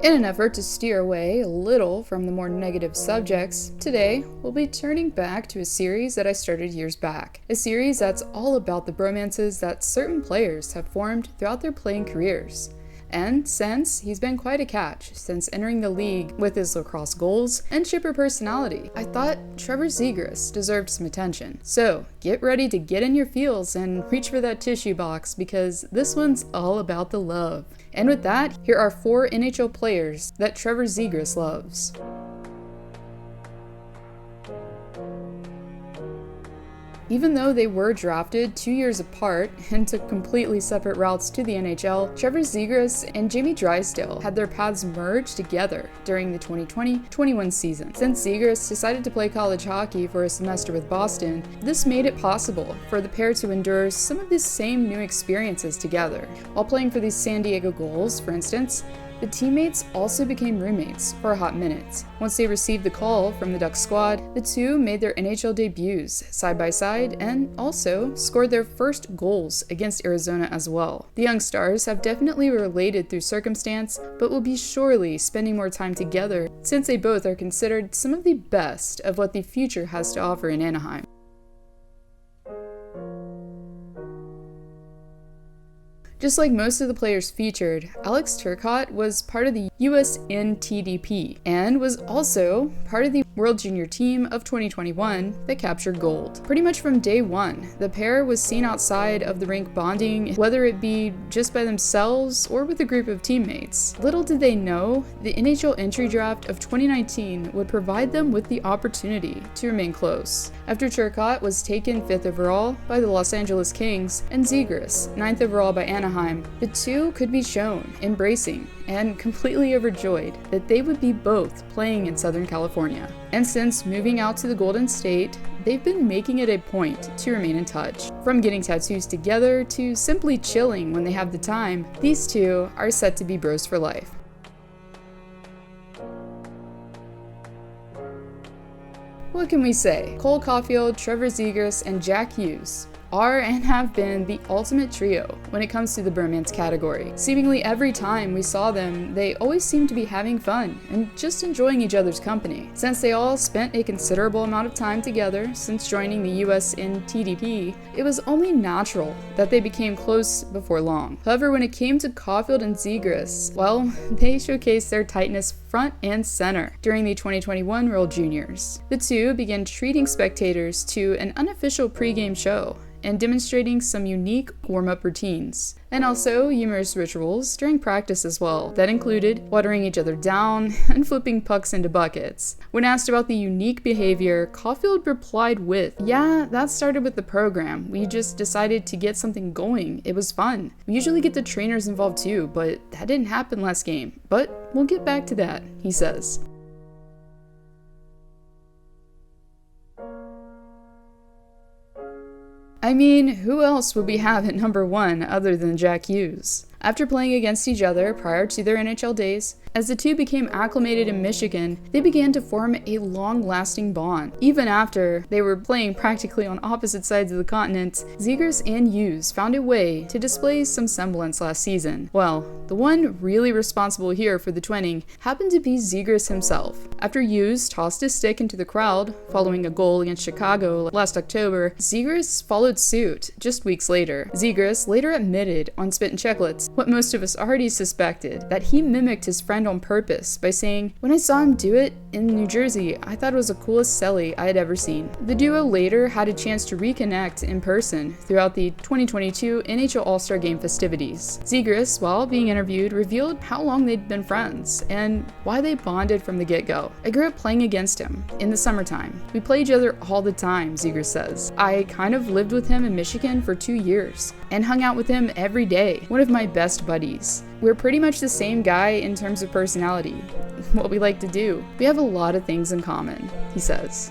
In an effort to steer away a little from the more negative subjects, today we'll be turning back to a series that I started years back. A series that's all about the bromances that certain players have formed throughout their playing careers. And since he's been quite a catch since entering the league with his lacrosse goals and chipper personality, I thought Trevor Zegras deserved some attention. So get ready to get in your feels and reach for that tissue box because this one's all about the love. And with that, here are 4 NHL players that Trevor Zegras loves. Even though they were drafted 2 years apart and took completely separate routes to the NHL, Trevor Zegras and Jamie Drysdale had their paths merge together during the 2020-21 season. Since Zegras decided to play college hockey for a semester with Boston, this made it possible for the pair to endure some of the same new experiences together. While playing for the San Diego Gulls, for instance, the teammates also became roommates for a hot minute. Once they received the call from the Ducks squad, the two made their NHL debuts side by side and also scored their first goals against Arizona as well. The young stars have definitely related through circumstance, but will be surely spending more time together since they both are considered some of the best of what the future has to offer in Anaheim. Just like most of the players featured, Alex Turcotte was part of the US NTDP and was also part of the World Junior team of 2021 that captured gold. Pretty much from day one, the pair was seen outside of the rink bonding, whether it be just by themselves or with a group of teammates. Little did they know, the NHL entry draft of 2019 would provide them with the opportunity to remain close. After Turcotte was taken 5th overall by the Los Angeles Kings and Zegras 9th overall by Anaheim, the two could be shown embracing and completely overjoyed that they would be both playing in Southern California. And since moving out to the Golden State, they've been making it a point to remain in touch. From getting tattoos together to simply chilling when they have the time, these two are set to be bros for life. What can we say? Cole Caufield, Trevor Zegras, and Jack Hughes are and have been the ultimate trio when it comes to the bromance category. Seemingly every time we saw them, they always seemed to be having fun and just enjoying each other's company. Since they all spent a considerable amount of time together since joining the US in TDP, it was only natural that they became close before long. However, when it came to Caufield and Zegras, well, they showcased their tightness front and center during the 2021 World Juniors. The two began treating spectators to an unofficial pregame show and demonstrating some unique warm-up routines, and also humorous rituals during practice as well, that included watering each other down and flipping pucks into buckets. When asked about the unique behavior, Caufield replied with, "Yeah, that started with the program. We just decided to get something going. It was fun. We usually get the trainers involved too, but that didn't happen last game. But we'll get back to that," he says. I mean, who else would we have at number 1 other than Jack Hughes? After playing against each other prior to their NHL days, as the two became acclimated in Michigan, they began to form a long-lasting bond. Even after they were playing practically on opposite sides of the continent, Zegras and Hughes found a way to display some semblance last season. Well, the one really responsible here for the twinning happened to be Zegras himself. After Hughes tossed his stick into the crowd following a goal against Chicago last October, Zegras followed suit just weeks later. Zegras later admitted on Spit and Chicklets what most of us already suspected, that he mimicked his friend on purpose by saying, "When I saw him do it in New Jersey, I thought it was the coolest celly I had ever seen." The duo later had a chance to reconnect in person throughout the 2022 NHL All-Star Game festivities. Zegras, while being interviewed, revealed how long they'd been friends and why they bonded from the get-go. "I grew up playing against him in the summertime. We play each other all the time," Zegras says. "I kind of lived with him in Michigan for 2 years and hung out with him every day. One of my best buddies. We're pretty much the same guy in terms of personality, what we like to do. We have a lot of things in common," he says.